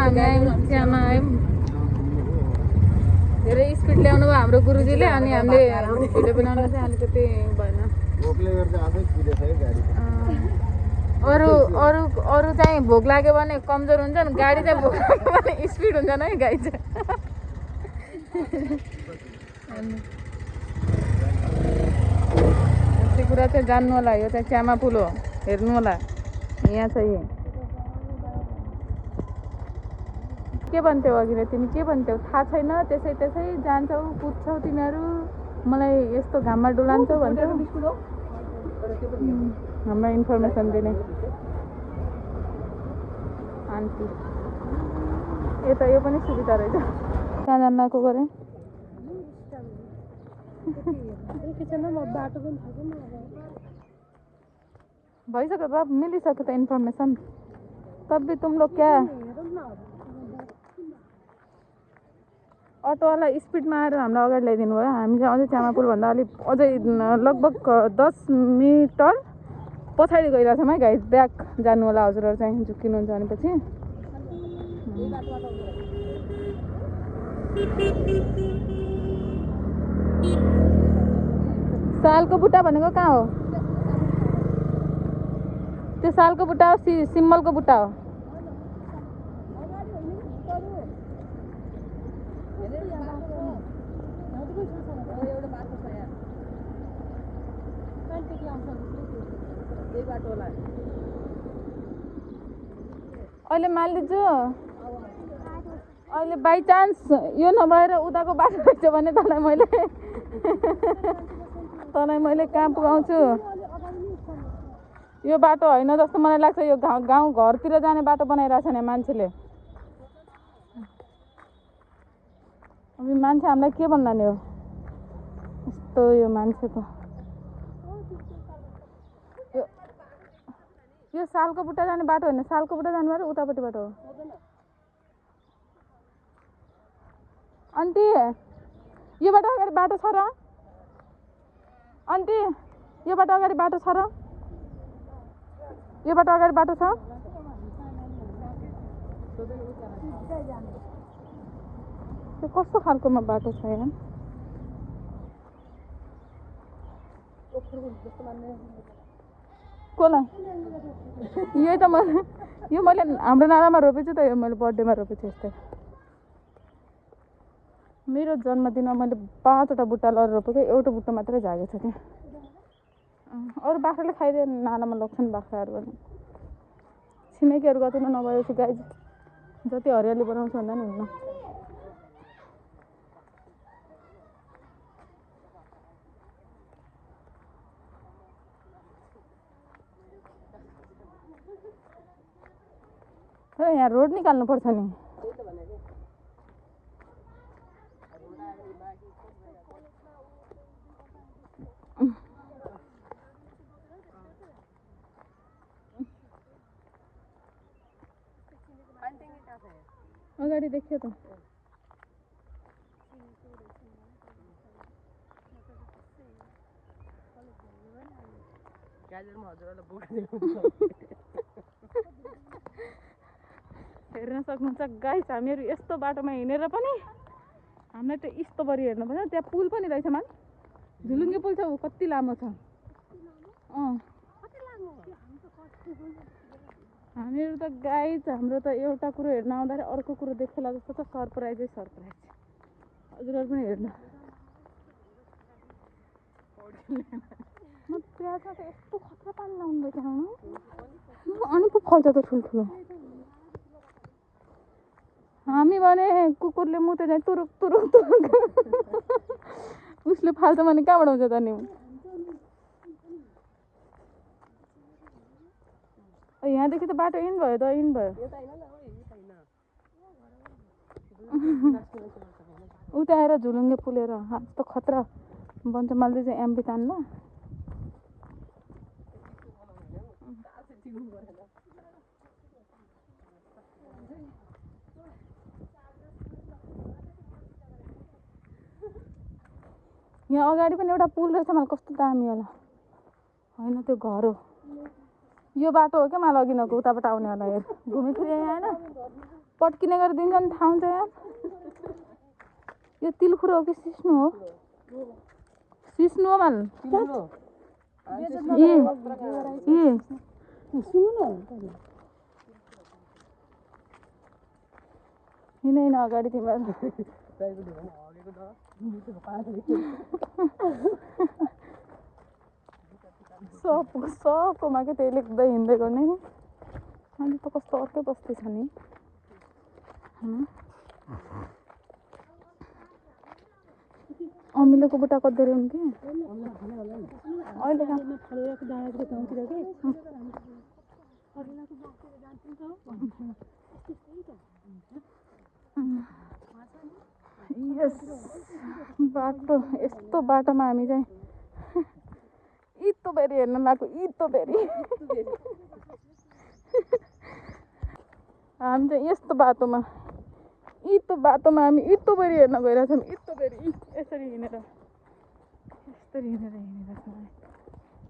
हामी आयौँ चियामा आयौँ धेरै स्पिड ल्याउनु भयो हाम्रो गुरुजीले अनि हामीले भिडियो बनाउन चाहिँ अलिकति भएन अरू अरू अरू चाहिँ भोक लाग्यो भने कमजोर हुन्छन् गाडी चाहिँ भोक लाग्यो भने स्पिड हुन्छन् है गाडी चाहिँ त्यो कुरा चाहिँ जान्नु होला यो चाहिँ च्यामा पुल हो हेर्नु होला यहाँ चाहिँ के भन्थ्यौ अघि तिमी के भन्थ्यौ थाहा छैन त्यसै त्यसै जान्छौ कुद्छौ तिमीहरू मलाई यस्तो घाममा डुलान्छौ भन्छौ हामीलाई इन्फर्मेसन दिने आन्टी यता यो पनि सुविधा रहेछ कहाँ जान्नको गरे भइसक्यो बाब मिलिसक्यो त इन्फर्मेसन तब भी तुम लोग क्या अटोवाला स्पिडमा आएर हामीलाई अगाडि ल्याइदिनु भयो हामी चाहिँ अझै च्यामा पुलभन्दा अलिक अझै लगभग 10 मिटर पछाडि गइरहेछौँ है गाइस ब्याक जानु होला हजुरहरू चाहिँ झुक्किनुहुन्छ भनेपछि सालको बुट्टा भनेको कहाँ हो त्यो सालको बुट्टा हो सिम्मलको बुट्टा हो अहिले मालिजु अहिले बाई चान्स यो नभएर उताको बाटो रहेछ भने तँलाई मैले कहाँ पुगाउँछु यो बाटो होइन जस्तो मलाई लाग्छ यो गाउँ घरतिर जाने बाटो बनाइरहेछ नि मान्छेले अब मान्छे हामीलाई के भन्ला नि हो यस्तो यो मान्छेको यो सालको बुट्टा जाने बाटो होइन सालको बुट्टा जाने बाटो उतापट्टि बाटो हो आन्टी यो बाटो अगाडि बाटो छ र आन्टी यो बाटो अगाडि बाटो छ र यो बाटो अगाडि बाटो छ त्यो कस्तो खालकोमा बाटो छ यहाँ कसलाई यही त यो मैले हाम्रो नालामा रोपेछु त यो मैले बर्थडेमा रोपेछु यस्तै मेरो जन्मदिनमा मैले 5वटा बुट्टा लर रोपेको एउटा बुट्टा मात्रै झागेको छ त्यहाँ अरू बाख्राले खाइदियो नालामा लग्छन् बाख्राहरू भने छिमेकीहरू कति नभएपछि गाई जति हरियाली बनाउँछ भन्दा नि हुन्न यहाँ रोड निकाल्नु पर्छ नि अगाडि देखियो त हेर्न सक्नुहुन्छ गाइस हामीहरू यस्तो बाटोमा हिँडेर पनि हामीलाई त्यो यस्तोभरि हेर्नु पर्छ त्यहाँ पुल पनि रहेछ मान झुलुङ्गे पुल छ कति लामो छ हामीहरू त गाइस हाम्रो त एउटा कुरो हेर्न आउँदाखेरि अर्को कुरो देखेला जस्तो त सरप्राइजै सरप्राइज हजुरहरू पनि हेर्नु म प्याजमा त यस्तो खतरा पानी लाउँदैछ अनि पो फल्छ त ठुल्ठुलो हामी भने कुकुरले मुते चाहिँ तुरुक तुरुक तुरुक उसले फाल्छ भने कहाँबाट आउँछ त नि यहाँदेखि त बाटो इन भयो त इन भयो उता आएर झुलुङ्गे पुलेर त खतरा बन्छ माल्दै चाहिँ एमपी तान्ला यहाँ अगाडि पनि एउटा पुल रहेछ मलाई कस्तो दामी होला होइन त्यो घर हो यो बाटो हो क्या मलाई अघि नको उताबाट आउने होला हेर घुमी फिरी यहाँ होइन पट्किने गरेर दिन्छ नि थाहा हुन्छ यार यो तिलखुरो हो कि सिस्नु हो सिस्नु हो माल हिँड अगाडि तिमीहरू सबकोमा के त्यही लेख्दै हिँड्दै गर्ने नि अनि त कस्तो अर्कै बस्ती छ नि अमिलोको बुट्टा कति रे कि अहिले यस बाटो यस्तो बाटोमा हामी चाहिँ इतोबेरी हेर्न लाग्यो इतोबेरी हामी चाहिँ यस्तो बाटोमा हामी इतोबेरी हेर्न गइरहेछौँ इतोबेरी यसरी हिँडेर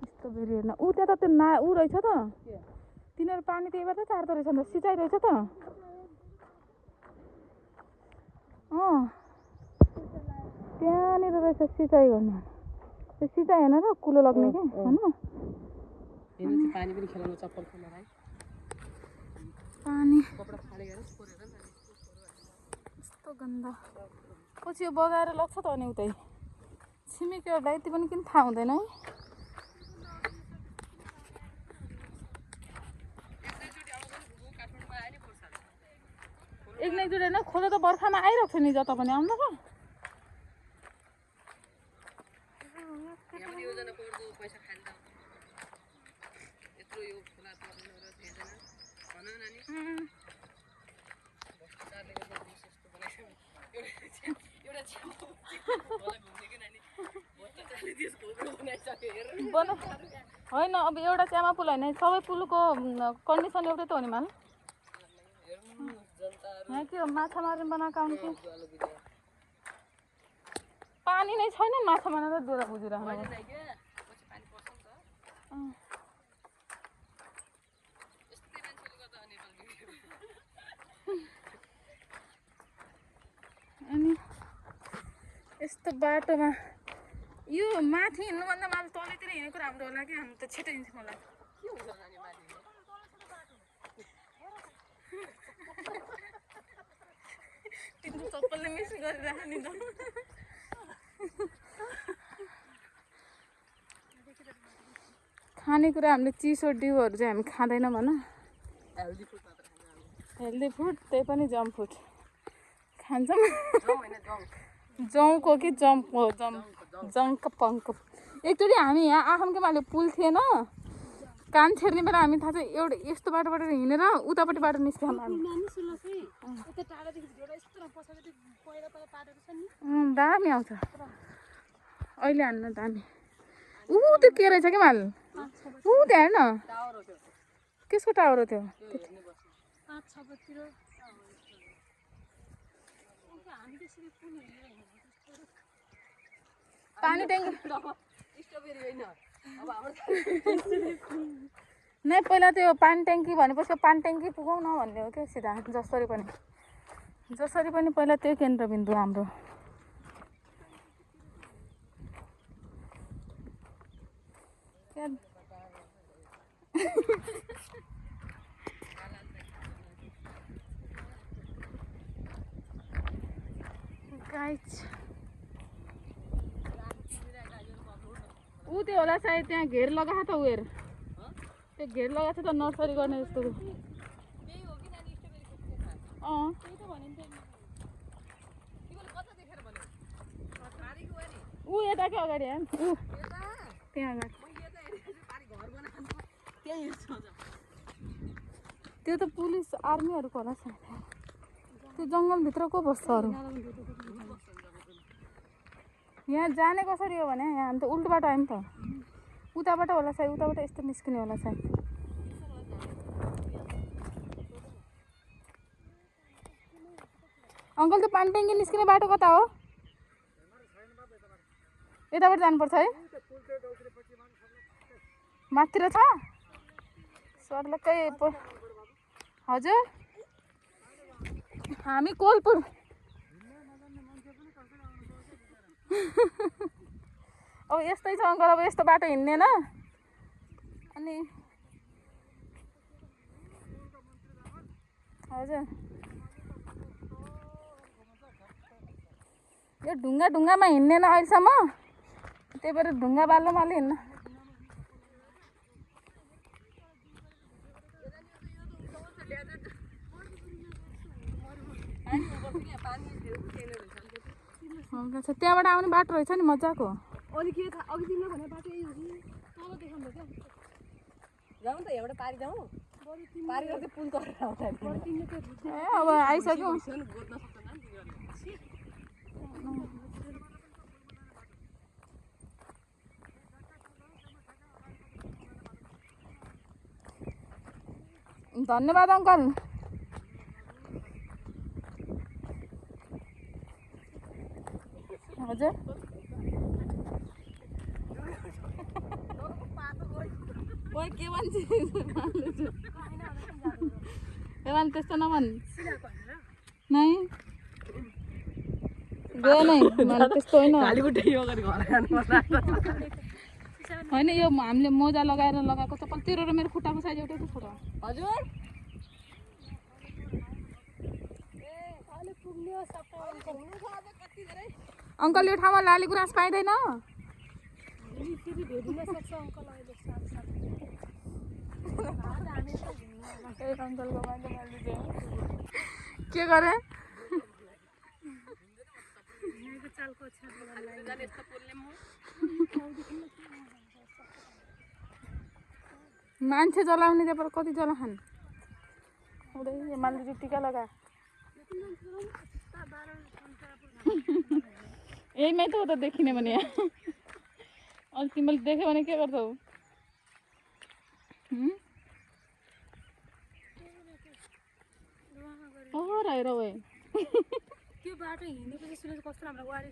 इतोबेरी हेर्न ऊ त्यता त्यो ऊ रहेछ त तिनीहरू पानी त्यहीबाट चार्दो रहेछ नि त सिँचाइ रहेछ त त्यहाँनिर रहेछ सिँचाइ गर्ने त्यो सिँचाइ हेर्न र कुलो लाग्ने कि होइन पानी यस्तो गन्दा पछि यो बगाएर लग्छ त अनि उतै छिमेकीहरूलाई यति पनि किन थाहा हुँदैन है एक न एकचोटि होइन खोलो त बर्खामा आइरहेको छ नि जता पनि आउँदा त होइन अब एउटा च्यामा पुल होइन सबै पुलको कन्डिसन एउटै त हो नि माल यहाँ के हो माछा मार्ने बनाएको आउँथ्यो पानी नै छैन माछा मारेर डोरा बुझिरहनु अनि यस्तो बाटोमा यो माथि हिँड्नुभन्दा माथि तलतिर हिँडेको राम्रो होला कि हामी त छिटो हिँड्छौँ होला तिम्रो चप्पलले मिस गरिराख नि त खानेकुरा हामीले चिसो डिउहरू चाहिँ हामी खाँदैनौँ भन हेल्दी फुड त्यही पनि जङ्क फुड खान्छौँ जौको कि जम्प हो जङ्क पङ्क एकचोटि हामी यहाँ आखमकै माले पुल थिएन कान छेर्ने बेला हामी थाहा छ एउटा यस्तो बाटोबाट हिँडेर उतापट्टि बाटो निस्क्यौँ दामी आउँछ अहिले हान्न दामी ऊ त्यो के रहेछ क्या माल ऊ त्यहाँ हेर्न कसको टावर हो त्यो पानी ट्याङ्की नै पहिला त्यो पानी ट्याङ्की भनेपछि पानी ट्याङ्की पुगाउन भन्ने हो क्या सिधा जसरी पनि पहिला त्यही केन्द्रबिन्दु हाम्रो ऊ त्यो होला सायद त्यहाँ घेर लगाएको छ उयो त्यो घेर लगाएको छ त नर्सरी गर्ने जस्तो ऊ यता क्या अगाडि ऊ त्यहाँ त्यो त पुलिस आर्मीहरूको होला सायद त्यो जङ्गलभित्र को बस्छ अरू यहाँ जाने कसरी हो भने यहाँ हामी त उल्टो बाटो आयौँ त उताबाट होला सायद उताबाट यस्तो निस्किने होला सायद अङ्कल त्यो पानी ट्याङ्की निस्किने बाटो कता हो यताबाट जानुपर्छ है माथितिर छ सर्लक्कै हजुर हामी कोलपुर अब यस्तै छ अङ्कल अब यस्तो बाटो हिँड्दैन अनि हजुर यो ढुङ्गामा हिँड्दैन अहिलेसम्म त्यही भएर ढुङ्गा बालोमा हिँड्न त्यहाँबाट आउने बाटो रहेछ नि मजाको अघि तिमीले भने बाटो यही हो कि तल देखाउनु क्या जाउँ त यहाँबाट पारि जाउँ पारि गर्दै पुल तरेर आउँछ अब आइसक्यो धन्यवाद अङ्कल हजुर के भन्छ त्यस्तो नभन् नै गयो नै त्यस्तो होइन होइन यो हामीले मोजा लगाएर लगाएको चप्पल तेरो र मेरो खुट्टाको साइज एउटै छ र हजुर अङ्कल यो ठाउँमा लाली गुराँस पाइँदैन के गरे मान्छे जलाउने त्यहाँ कति जला खान् हुँदै मान्छे टिका लगा यहीमै त हो त देखिने भने अनि तिमीले देख्यो भने के गर्छौ हेर ओए त्यो बाटो हिँडेपछि सुनेको कस्तो राम्रो वारी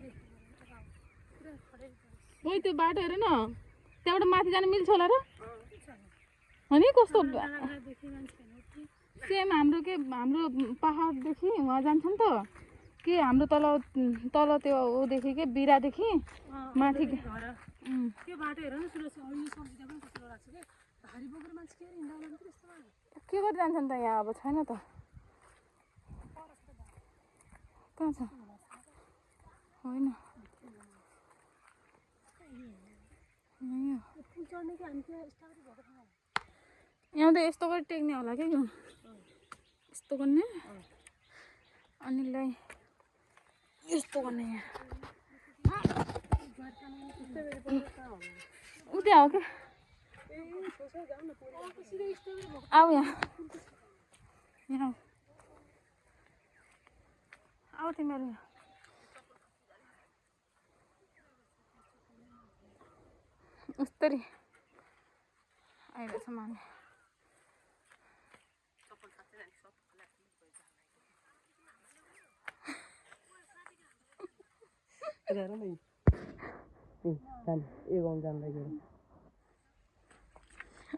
ओइ त्यो बाटो हेर न त्यहाँबाट माथि जान मिल्छ होला र हो नि कस्तो सेम हाम्रो पहाडदेखि वहाँ जान्छ नि त के हाम्रो तल त्यो ऊदेखि के बिरादेखि माथि त्यो बाटो हेर न सुनेको अहिले सब्जी पनि कस्तो लाग्छ के भारी बोकेर मान्छे के हिँड्दा त्यस्तो के गरी जान्छ नि त यहाँ अब छैन त कहाँ छ होइन यहाँ त यस्तो गरी टेक्ने होला क्या यो यस्तो गर्ने अनिलाई यस्तो गर्ने यहाँ उतै हो क्या आऊ यहाँ आऊ तिमीहरू उस्तरी आइरहेछ माने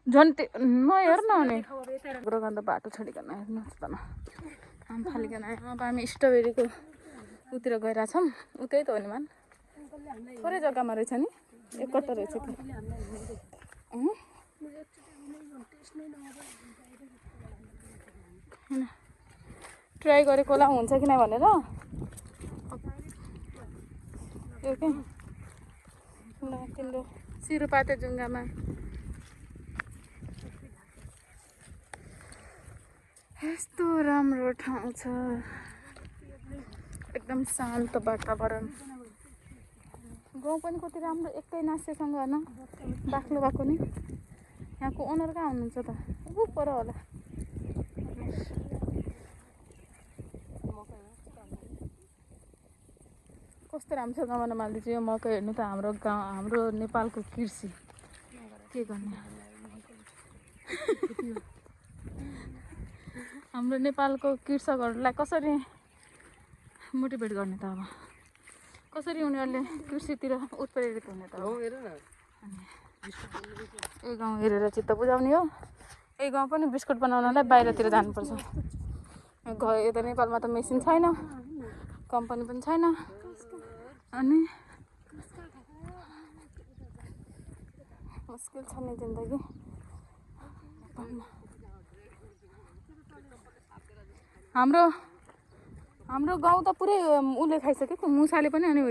झन् नहेर न भने ग्रगन्ध बाटो छोडिकन हेर्नुहोस् त न आम फालिकन अब हामी स्ट्रबेरीको उतिर गइरहेछौँ उतै त हो नि मान थोरै जग्गामा रहेछ नि एकपल्ट रहेछ कि होइन ट्राई गरेको होला हुन्छ कि नै भनेर यो के ल तिम्रो सिरुपाते जुङ्गामा यस्तो राम्रो ठाउँ छ एकदम शान्त वातावरण गाउँ पनि कति राम्रो एकै नासेसँग होइन बाक्लो भएको नि यहाँको ओनर कहाँ हुनुहुन्छ त ऊ पर होला कस्तो राम्रो छ जमाना माल्दै चाहिँ यो मकै हेर्नु त हाम्रो गाउँ हाम्रो नेपालको कृषि के गर्ने हाम्रो नेपालको कृषकहरूलाई कसरी मोटिभेट गर्ने त अब कसरी उनीहरूले कृषितिर उत्प्रेरित हुने त यही गाउँ हेरेर चित्त बुझाउने हो यही गाउँ पनि बिस्कुट बनाउनलाई बाहिरतिर जानुपर्छ यता नेपालमा त मेसिन छैन, कम्पनी पनि छैन, अनि मुस्किल छ नि जिन्दगी नेपालमा। हाम्रो गाउँ त पुरै उसले खाइसक्यो, मुसाले पनि। अनि